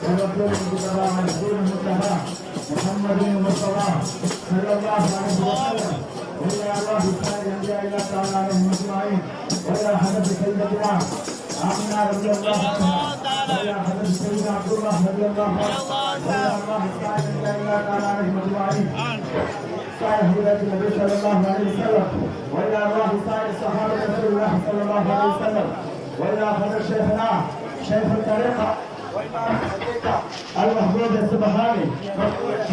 ورسول المصطفى ونبي المصطفى محمد المصطفى صلى الله عليه وسلم وإلى أرواح سائر الأنبياء الله تعالى عليهم أجمعين وإلى حضرة سيدنا آمنة رضي الله عنها وإلى حضرة سيدنا عبد الله رضي الله عنه وإلى أرواح سائر الأنبياء الله تعالى عليهم أجمعين سائر هداة النبي صلى الله عليه وسلم وإلى أرواح سائر صحابة رسول الله صلى الله عليه وسلم وإلى حضرة شيخنا شيخ الطريقة المحمود السبحاني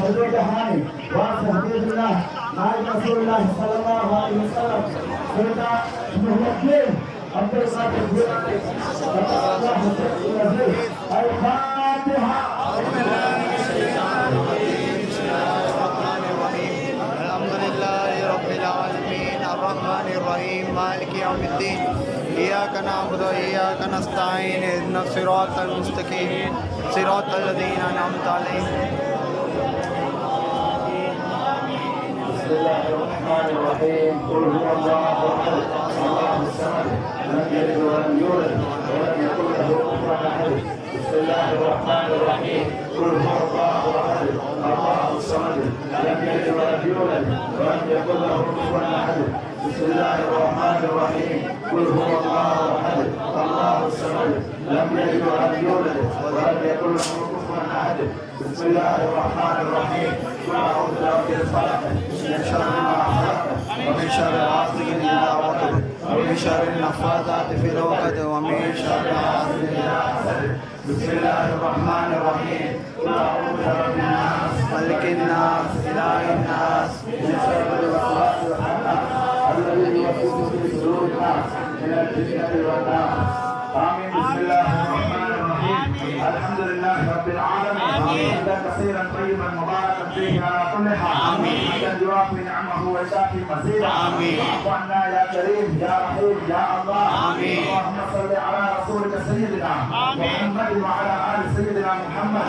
حضور جهاني وارث حبيب الله نائب رسول الله صلى الله عليه وسلم سيدنا محمد عبد القادر الجيلاني الفاتحة. الحمد لله رب العالمين الرحمن الرحيم مالك يوم الدين إياك نعبد وإياك نستعين اهدنا الصراط المستقيم صراط الذين أنعمت عليهم. بسم الله الرحمن الرحيم قل هو الله أحد الله الصمد لم يلد ولم يولد ولم يكن له كفوا أحد. بسم الله الرحمن الرحيم قل هو الله أحد الله الصمد لم يلد ولم يولد ولم يكن له كفوا أحد. بسم الله الرحمن الرحيم قل هو الله أحد الله الصمد لم يلد ولم يولد ولم يكن له كفوا أحد. بسم الله الرحمن الرحيم قل أعوذ برب الفلق من شر ما خلق ومن شر غاسق إذا وقب ومن شر النفاثات في العقد ومن شر حاسد إذا حسد. بسم الله الرحمن الرحيم قل أعوذ برب الناس ملك الناس إله الناس من شر الوسواس الخناس الذي يوسوس في صدور الناس من الجنة والناس. آمين. بسم الله الرحمن الرحيم الحمد لله رب العالمين حمدا كثيرا طيبا مباركا فيه على كل حال حمدا يوافي نعمه ويكافي مزيدا. واعف عنا يا كريم يا رحيم يا الله. اللهم صل على رسولك سيدنا محمد وعلى ال سيدنا محمد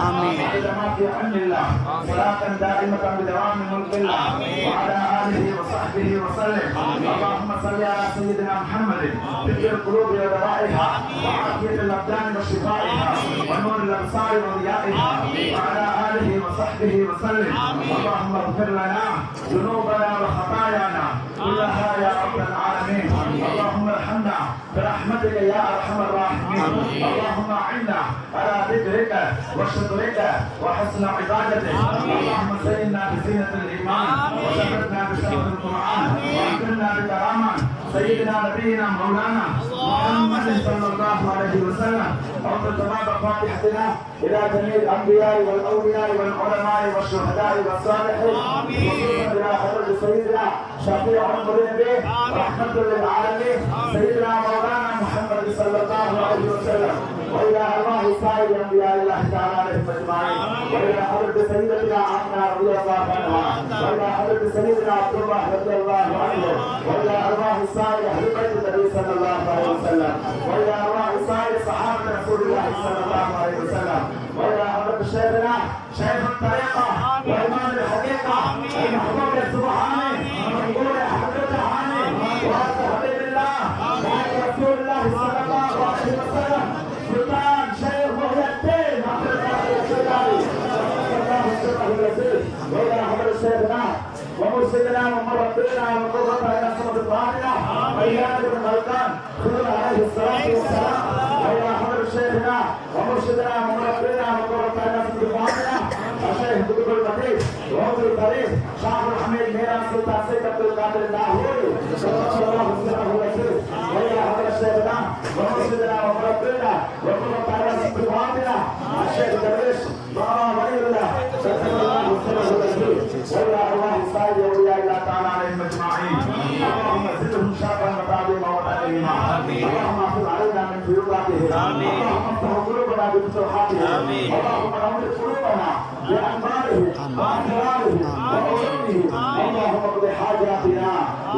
عدد ما في علم الله صلاة دائمة بدوام ملك الله وعلى اله وصحبه وسلم. اللهم صل على سيدنا محمد طب القلوب ودوائها وعافية الابدان وشفائها ونور الابصار وضيائها وعلى اله وصحبه وسلم. اللهم اغفر لنا ذنوبنا وخطايانا كلها يا رب العالمين. اللهم ارحمنا برحمتك يا ارحم الراحمين. اللهم اعنا على ذكرك وشكرك وحسن عبادتك. اللهم زينا بزينة الايمان وشرفنا بشرف القران واكرمنا بكرامه سيدنا نبينا مولانا محمد صلى الله عليه وسلم. وانظر تمام فاتحتنا الى جميع الانبياء والاولياء والعلماء والشهداء والصالحين وخصوصا الى حضرة سيدنا شفيع المذنبين رحمة للعالمين سيدنا مولانا محمد صلى الله عليه وسلم. والى ارواح سائر انبياء الله تعالى عليهم اجمعين والى حضرة سيدتنا آمنة رضي الله عنها والى حضرة سيدنا عبد الله رضي الله عنه والى ارواح سائر اهل بيت النبي صلى الله عليه وسلم والى ارواح سائر صحابة رسول الله صلى الله عليه وسلم والى حضرة شيخنا شيخ الطريقة وإمام الحقيقة المحبوب السبحاني ومنقول حضرة عاني وارث حبيب الله نائب رسول الله صلى الله عليه وسلم سلطان شيخ محي الدين عبد القادر الجيلاني الله سبحانه وتعالى والى حضرة شيخنا ومرشدنا ومربينا وقرة عين الصمد الطاهرة اياد بن غلطان خضر عليه الصلاة والسلام والى حضرة شيخنا ومرشدنا ومربينا وقرة عين الصمد الطاهرة الشيخ دكتور المدير وعضو الفريق شعب الحميد ميران سلطان سيد عبد القادر اللاهوري صلى الله عليه وسلم والى حضرة شيخنا ومرشدنا ومربينا وقرة عين الصمد الطاهرة الشيخ درويش بابا ولي الله صلى الله عليه وسلم والى ارواح سائر اولياء الله تعالى عليهم اجمعين. اللهم زدهم شرفا وتعظيما وتكريما. اللهم احفظ علينا من فيوضاتهم. اللهم افتح قلوبنا بفتوحاتهم. اللهم نور قلوبنا بانوارهم واسرارهم وعلومهم. اللهم اقض حاجاتنا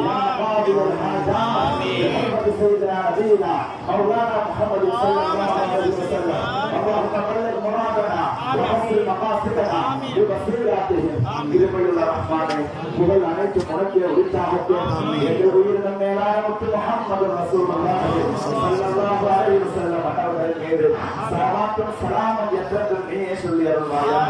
يا قاضي الحاجات بحرمة سيدنا نبينا مولانا محمد صلى الله عليه وسلم. اللهم بلغ مرادنا وحسن مقاصدنا ببصيراتهم. திருப்பதியுள்ள ரஹ்மானே புகழ் அனைத்து முடக்கிய உற்சாகத்தும் எங்கள் உயிரினம் மேலான முத்து முஹம்மது ரசூலுல்லாஹி ஸல்லல்லாஹு அலைஹி வஸல்லம் அவர்கள் மீது ஸலவாத்தும் ஸலாமும் என்றென்றும் சொல்லி அருள்வாயா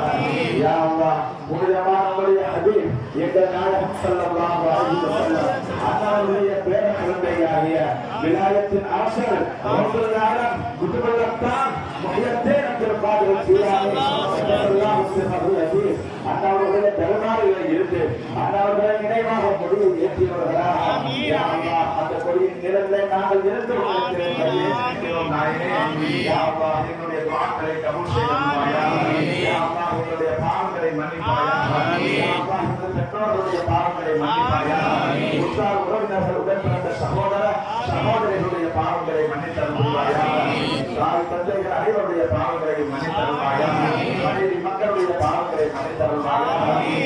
யா அல்லாஹ் புனிதமானவருடைய ஹபீப் எங்கள் நாயகம் ஸல்லல்லாஹு அலைஹி வஸல்லம் அன்னாருடைய பேர குழந்தையாகிய விலாயத்தின் அரசர் ரசூலுல் ஆலம் குதுபுல் அக்தாம் முஹியத்தீன் அப்துல் காதிர் ஜீலானி ஸல்லல்லாஹு அலைஹி வஸல்லம் அன்னாருடைய தர்பாரில் இருந்து அன்னாருடைய நினைவாக கொடியை ஏற்றியவர்களாக யா அல்லாஹ் அந்த கொடியின் நிழலிலே நாங்கள் இருந்து கொண்டிருக்கிறோம் நாயனே யா அல்லாஹ் எங்களுடைய துஆக்களை கபூல் செய்வாயா யா அல்லாஹ் எங்களுடைய பாவங்களை மன்னிப்பாயா யா அல்லாஹ் எங்களுடைய பெற்றோர்களுடைய பாவங்களை மன்னிப்பாயா உற்றார் உறவினர்கள் உடன் பிறந்த சகோதர சகோதரிகளுடைய பாவங்களை மன்னித்தருள்வாயா தாய் தந்தைகள் அனைவருடைய பாவங்களை மன்னித்தருள்வாயா மனைவி மக்களுடைய பாவங்களை மன்னித்தருள்வாயா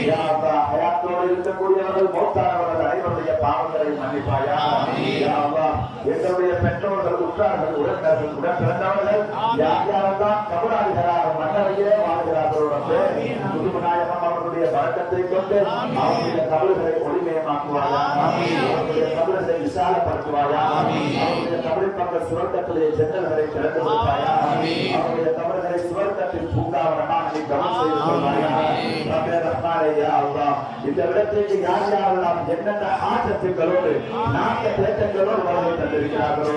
யா அல்லாஹ் ஹயாத்தோடு இருக்கக்கூடியவர்கள் மௌத்தானவர்கள் அனைவருடைய பாவங்களை மன்னிப்பாயா யா அல்லாஹ் எங்களுடைய பெற்றோர்கள் உற்றார்கள் உறவினர்கள் உடன் பிறந்தவர்கள் யார் யாரெல்லாம் கபராளிகளாக மன்னரையிலே வாழ்கிறார்களோ குதுபநாயகம் அவர்களுடைய பழக்கத்தை கொண்டு அவருடைய கபல்களை ஒளிமயமாக்குவாயா அவருடைய கபல்களை விசாலப்படுத்துவாயா அவருடைய கபலின் பக்கம் சுவர்க்கத்திலே ஜன்னல்களை திறந்து வைப்பாயா அவருடைய கபல்களை சுவர்க்கத்தில் பூங்காவனமாக நீ கவனம் செய்து கொள்வாயா ரப்பே ரஹ்மானே யா அல்லாஹ் இந்த இடத்திற்கு யார் யாரெல்லாம் என்னென்ன ஆற்றத்துகளோடு நான்கு தேட்டங்களோடு வருகை தந்திருக்கிறார்களோ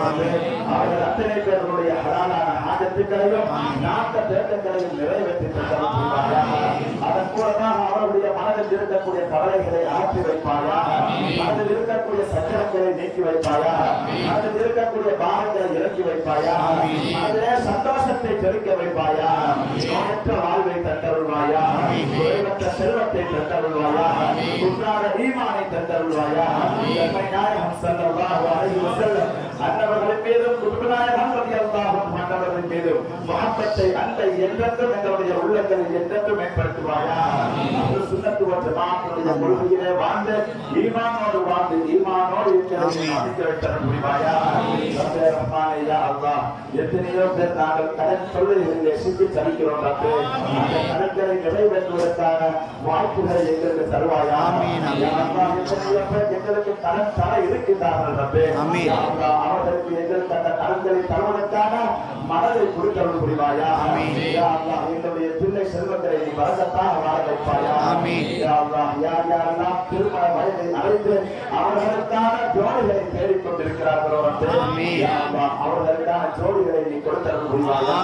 அவர்கள் அத்தனை பேர்களுடைய ஹலாலான ஆஜத்துக்களையும் நான்கு தேட்டங்களையும் நிறைவேற்றி தந்திருக்கிறாயா அதன் மூலமாக அவருடைய மனதில் இருக்கக்கூடிய கவலைகளை ஆற்றி வைப்பாயா மனதில் இருக்கக்கூடிய சஞ்சலங்களை நீக்கி வைப்பாயா மனதில் இருக்கக்கூடிய பாரங்களை இறக்கி வைப்பாயா அதிலே சந்தோஷத்தை செலுக்க வைப்பாயா நோயற்ற வாழ்வை தந்தருள்வாயா குறைவற்ற செல்வத்தை தந்தருள்வாயா குன்றாத ஈமானை தந்தருள்வாயா நாயகம் ஸல்லல்லாஹு அலைஹி வஸல்லம் அன்னவர்களின் மீதும் குதுபநாயகம் ரலியல்லாஹு அன்னவர்களின் மீதும் முஹப்பத்தை அன்பை என்றென்றும் எங்களுடைய உள்ளங்களில் என்றென்றும் ஏற்படுத்துவாயா சுன்னத்து வ ஜமாஅத்துடைய கொள்கையிலே வாழ்ந்து ஈமானோடு வாழ்ந்து ஈமானோடு புரிவாயா ரப்பே ரஹ்மானே யா அல்லாஹ் எத்தனையோ பேர் நாங்கள் கடன் தொழில்களிலே சிக்கி தவிக்கிறோம் ரப்பே அந்த கடன்களை நிறைவேற்றுவதற்கான வாய்ப்புகளை எங்களுக்கு தருவாயா யா அல்லாஹ் எத்தனையோ பேர் எங்களுக்கு கடன் தர இருக்கின்றார்கள் ரப்பே யா அல்லாஹ் அவர்களுக்கு எங்களுக்கு அந்த கடன்களை தருவதற்கான மனதை கொடுத்தருள் புரிவாயா யா அல்லாஹ் எங்களுடைய பிள்ளை செல்வங்களை நீ வரக்கத்தாக வாழ வைப்பாயா யா அல்லாஹ் யார் யாரெல்லாம் திருமண வயதை அடைந்து அவர்களுக்கான ஜோடிகளை தேடிக் கொண்டிருக்கிறார்களோ யா அல்லாஹ் அவர்களுக்கான ஜோடிகளை நீ கொடுத்தருள் புரிவாயா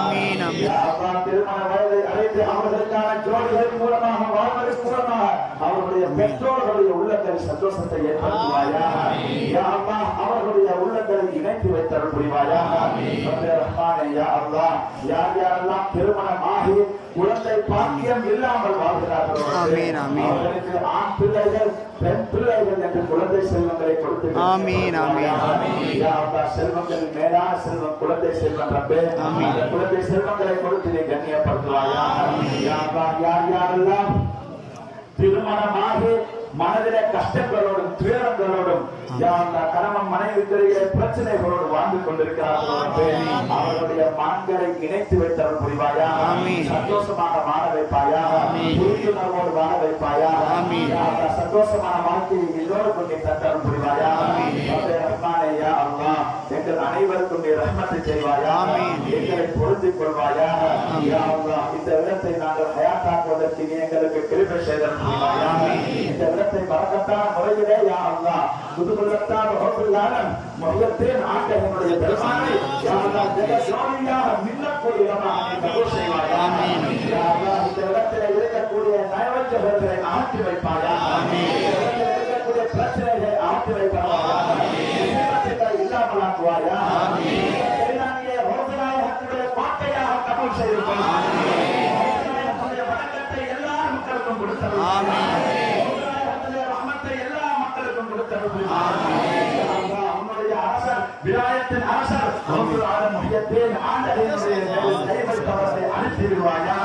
யா அல்லாஹ் திருமண வயதை அடைந்து அவர்களுக்கான ஜோடிகள் மூலமாக வாழ்வதன் மூலமாக அவர்களுடைய பெற்றோர்களுடைய உள்ளங்களில் சந்தோஷத்தை ஏற்படுத்துவாயா யா அல்லாஹ் அவர்களுடைய உள்ளங்களை இணைத்து வைத்தருள் புரிவாயா ரப்பே ரஹ்மானே யா அல்லாஹ் யார் யாரெல்லாம் திருமணமாகி குழந்தை பாக்கியம் இல்லாமல் வாழ்கிறார்களோ அவர்களுக்கு ஆண் பிள்ளைகள் பெண் பிள்ளைகள் என்று குழந்தை செல்வங்களை கொடுத்து செல்வங்கள் மேலான செல்வம் குழந்தை செல்வம் ரப்பே குழந்தை செல்வங்களை கொடுத்து நீ கண்ணியப்படுத்துவாயா யார் யாரெல்லாம் திருமணமாகி மனதிலே கஷ்டங்களோடும் துயரங்களோடும் கணவன் மனைவிக்கிடையே பிரச்சனைகளோடு வாழ்ந்து கொண்டிருக்கிறார்களோ அவர்களுடைய மனங்களை இணைத்து வைத்தவர்கள் புரிவாயா சந்தோஷமாக வாழ வைப்பாயா புரிந்துணர்வோடு வாழ வைப்பாயா சந்தோஷமான வாழ்க்கையை எல்லோரு கொண்டு தந்தவர்கள் புரிவாயா ரஹ்மானேயா அல்லாஹ் எங்கள் அனைவருக்கும் நீ ரஹ்மத்தை செய்வாயா எங்களை பொருந்திக் கொள்வாயா யா அல்லாஹ் இந்த இடத்தை நாங்கள் ஹயாத்தாக்குவதற்கு நீ எங்களுக்கு கிருபை செய்தல் புரிவாயா இந்த இடத்தை பரக்கத்தான முறையிலே யா அல்லாஹ் குதுபுல்லத்தான ரப்பல் ஆலம் முஹியத்தீன் ஆண்டவனுடைய தர்பாரை யா அல்லாஹ் ஜெகஜோதியாக மின்னக்கூடியவனாக நீ கபூல் செய்வாயா யா அல்லாஹ் இந்த இடத்திலே இருக்கக்கூடிய நயவஞ்சகர்களை ஆற்றி வைப்பாயா இந்த இடத்திலே இருக்கக்கூடிய பிரச்சனைகளை ஆற்றி வைப்பாயா முசீபத்துகளை இல்லாமலாக்குவாயா எல்லாமே ரோசனாயகத்துடைய பாட்டையாக கபூல் செய்வாயா ரோசனாயகத்துடைய வணக்கத்தை எல்லா மக்களுக்கும் கொடுத்தருள்வாயா உன்னுடைய அரசர் விலாயத்தின் அரசர் ரப்பல் ஆலம் முஹியத்தீன் ஆண்டவனுடைய கைவரித்தவர்களை அனுப்பிடுவாயா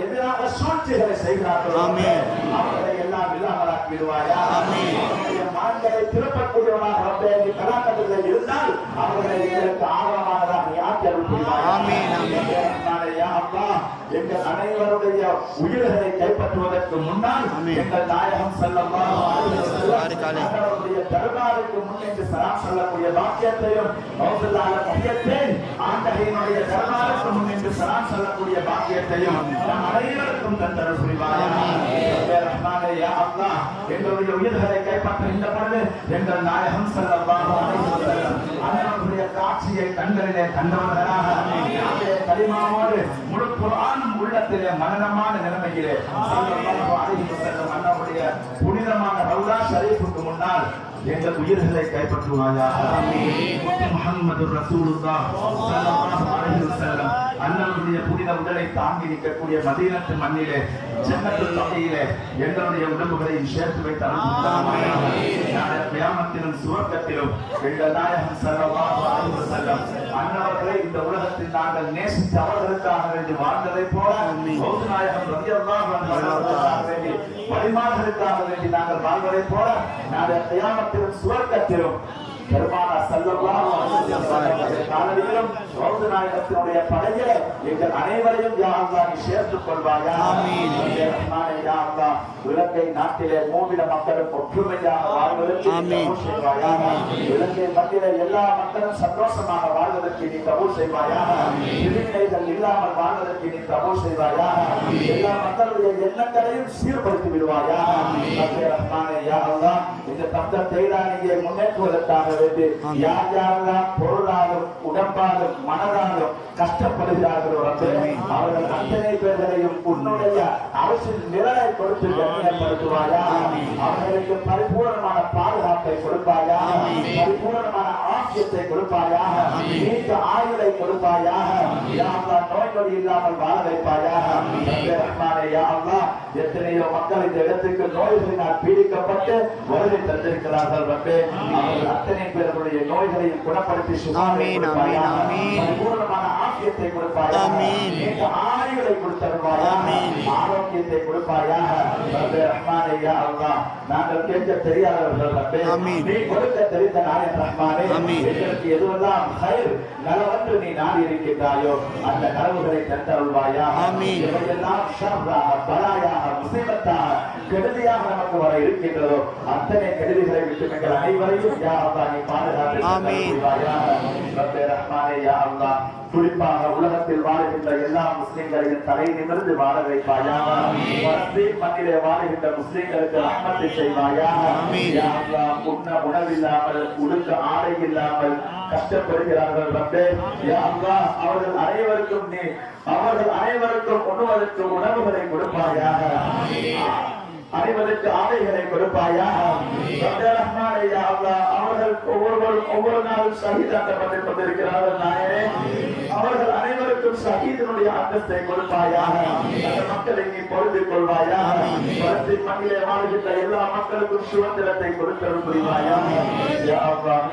எதிராக சூழ்ச்சிகளை செய்கிறார்களோ அவர்களை எல்லாம் இல்லாமலாக்கி விடுவாயா மனங்களை திருப்பக்கூடியவனாக ரப்பே நீ கலாக்கத்தில் இருந்தால் அவர்களை எங்களுக்கு ஆர்வமானதாக நீ ஆக்கி அருள்வாயா எங்கள் அனைவருடைய உயிர்களை கைப்பற்றுவதற்கு முன்னால் எங்கள் நாயகம் ஸல்லல்லாஹு அலைஹி வஸல்லம் அவருடைய தர்பாருக்கு முன்னின்று சலாம் சொல்லக்கூடிய பாக்கியத்தையும் ஆண்டகையினுடைய தர்பாருக்கு முன்னின்று சலாம் சொல்லக்கூடிய பாக்கியத்தையும் நம் அனைவருக்கும் தந்தருள் புரிவாயாக. ரஹ்மானே யா அல்லாஹ், எங்களுடைய உயிர்களை கைப்பற்றுகின்ற பொழுது எங்கள் நாயகம் ஸல்லல்லாஹு அலைஹி வஸல்லம் அவருடைய காட்சியை கண்களிலே கண்டவர்களாக கலிமாவோடு முழு குர்ஆனும் உள்ளத்திலே மனனமான நிலைமையிலே ஸல்லல்லாஹு அலைஹி வஸல்லம் அன்னவருடைய புனிதமான ரவுலா ஷரீஃபுக்கு முன்னால் எங்கள் உயிர்களை கைப்பற்றுவாயாக. முஹம்மது ரசூலுல்லாஹ் ஸல்லல்லாஹு அலைஹி வஸல்லம் அன்னவருடைய புனித உடலை தாங்கி நிற்கக்கூடிய மதீனத்து மண்ணிலே ஜன்னத்துல் பகீயிலே எங்களுடைய உடம்புகளையும் சேர்த்து வைத்தார். கியாமத்திலும் சுவர்க்கத்திலும் எங்கள் நாயகம் ஸல்லல்லாஹு அலைஹி வஸல்லம் அன்னவர்களை இந்த உலகத்தில் நாங்கள் நேசித்து அவர்களுக்காக வேண்டி வாழ்ந்ததை போல மௌத் நாயகம் ரலியல்லாஹு அன்ஹு வேண்டி வழிமார்களுக்காக வேண்டி நாங்கள் வாழ்வதை போல நாங்கள் கியாமத்திலும் சுவர்க்கத்திலும் பெருமானா ஸல்லல்லாஹு அலைஹி வஸல்லம் காலடியிலும் மௌத் நாயகத்தினுடைய படையிலே எங்கள் அனைவரையும் யா அல்லாஹ் சேர்த்துக் கொள்வாயாக. ஆமீன். ரஹ்மானே யா அல்லாஹ், இலங்கை நாட்டிலே மூவில மக்களும் ஒற்றுமையாக வாழ்வதற்கு கபூல் செய்வாயாக. இலங்கை மண்ணிலே எல்லா மக்களும் சந்தோஷமாக வாழ்வதற்கு நீ கபூல் செய்வாயாக. பிரிவினைகள் இல்லாமல் வாழ்வதற்கு நீ கபூல் செய்வாயாக. எல்லா மக்களுடைய எண்ணங்களையும் சீர்படுத்தி விடுவாயாக. ரஹ்மானே யா அல்லாஹ், இந்த தப்த தைலானியை முன்னேற்றுவதற்காக வேண்டி யார் யாரெல்லாம் பொருளாலும் உடம்பாலும் மனதாலும் கஷ்டப்படுகிறார்களோ அவர்கள் அத்தனை பேர்களையும் உன்னுடைய அரசின் நிழலை கொடுத்து கண்ணியப்படுத்துவாயா. அவர்களுக்கு பரிபூர்ணமான பாதுகாப்பை கொடுப்பாயா, பரிபூர்ணமான ஆசியத்தை கொடுப்பாயாக, நீண்ட ஆயுளை கொடுப்பாயாக, நோய் நொடி இல்லாமல் வாழ வைப்பாயாக. எத்தனையோ மக்கள் இந்த இடத்துக்கு நோய்களினால் பீடிக்கப்பட்டு வருகை தந்திருக்கிறார்கள். அவர்கள் அத்தனை பேர்களுடைய நோய்களையும் குணப்படுத்தி பரிபூர்ணமான ஆசியத்தை கொடுப்பாயா, நீண்ட ஆயுளை கொடுத்தருவாயா, ஆரோக்கியத்தை கொடுப்பாயாக. நாங்கள் கேட்க தெரியாதவர்கள் நீ கொடுக்க தெரிந்த நாயன் ரஹ்மானே, எங்களுக்கு எதுவெல்லாம் நலவன்று நீ நாடி இருக்கின்றாயோ அந்த கனவுகளை தந்தருள்வாயா. எவையெல்லாம் ஷர்ராக, பலாயாக, முசீபத்தாக, கெடுதியாக நமக்கு வர இருக்கின்றதோ அத்தனை கெடுதிகளை விட்டு எங்கள் அனைவரையும் யா அல்லாஹ் நீ பாதுகாத்து தந்தருள்வாயா. ரஹ்மானே யா அல்லாஹ், குறிப்பாக உலகத்தில் வாழுகின்ற எல்லா முஸ்லிம்களையும் தலை நிமிர்ந்து வாழ வைப்பாயாக. மண்ணிலே வாழுகின்ற முஸ்லிம்களுக்கு ரஹ்மத்தை செய்வாயாக. யா அல்லாஹ், உண்ண உணவில்லாமல் உடுக்க ஆடை இல்லாமல் கஷ்டப்படுகிறார்கள் ரப்பே. யா அல்லாஹ், அவர்கள் அனைவருக்கும் உண்ணுவதற்கு உணவுகளை கொடுப்பாயாக, அனைவருக்கு ஆடைகளை கொடுப்பாயாக. அவர்கள் ஒவ்வொரு நாளும் ஷஹீதாக்கப்பட்டுக் கொண்டிருக்கிறார்கள் நாயனே. அவர்கள் அனைவருக்கும் ஷஹீதினுடைய அந்தஸ்தை கொடுப்பாயாக. அந்த மக்களை நீ பொறுத்து கொள்வாயாக. பலத்தின் மண்ணிலே வாழ்கின்ற எல்லா மக்களுக்கும் சுதந்திரத்தை கொடுத்தல் புரிவாயாக.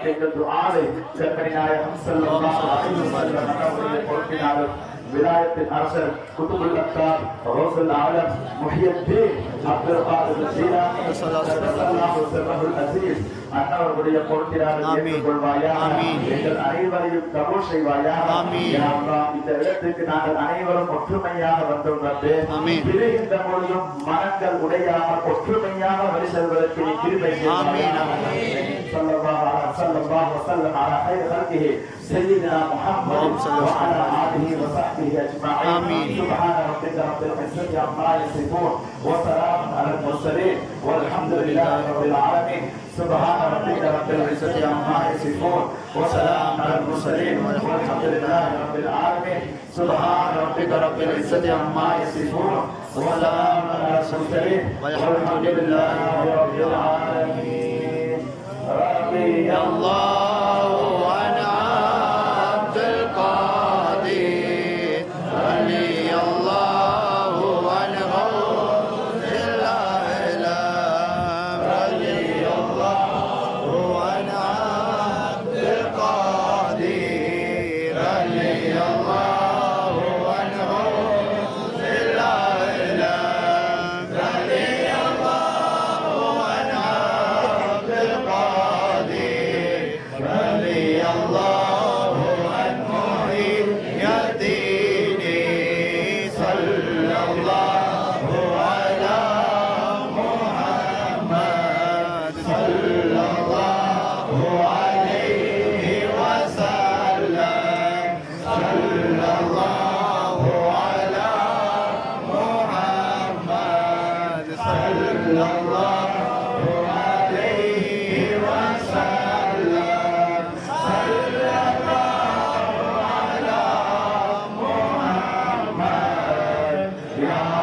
எங்கள் ஆடை கண்மணி நாயகம் ஸல்லல்லாஹு அலைஹி வஸல்லம் அவர்களுடைய பொறுப்பினாலும் விலாயத்தின் அரசர் குதுபுல் அக்தார் ரௌசுல் ஆலம் முஹியத்தீன் அப்துல் காதிர் ஜீலானி ஸல்லல்லாஹு அலைஹி அன்னவர்களுடைய பொறுப்பினாலும் ஏற்றுக்கொள்வாயாக. எங்கள் அனைவரையும் கபூல் செய்வாயாக. யா அல்லாஹ், இந்த இடத்துக்கு நாங்கள் அனைவரும் ஒற்றுமையாக வந்தோம் ரப்பே. பிரிகின்ற பொழுதும் மனங்கள் உடையாமல் ஒற்றுமையாக வழி செல்வதற்கு நீ கிருபை செய்வாயாக. ஸல்லல்லாஹு வஸல்லம் அலா கைர் ஹல்கிஹி سيدنا محمد وعلى آله وصحبه أجمعين. سبحان ربك رب العزة عما يصفون وسلام على المرسلين والحمد لله رب العالمين. سبحان ربك رب العزة عما يصفون وسلام على المرسلين والحمد لله رب العالمين. سبحان ربك رب العزة عما يصفون وسلام على المرسلين والحمد لله رب العالمين. رضي الله عن عبد القادر رضي الله عن غوث الأعلام رضي الله عن عبد القادر رضي الله عن غوث الأعلام رضي الله عن عبد القادر رضي الله عن محي الدين صلى sallallahu ala Muhammad sallallahu alaihi wasallam sallallahu ala Muhammad ya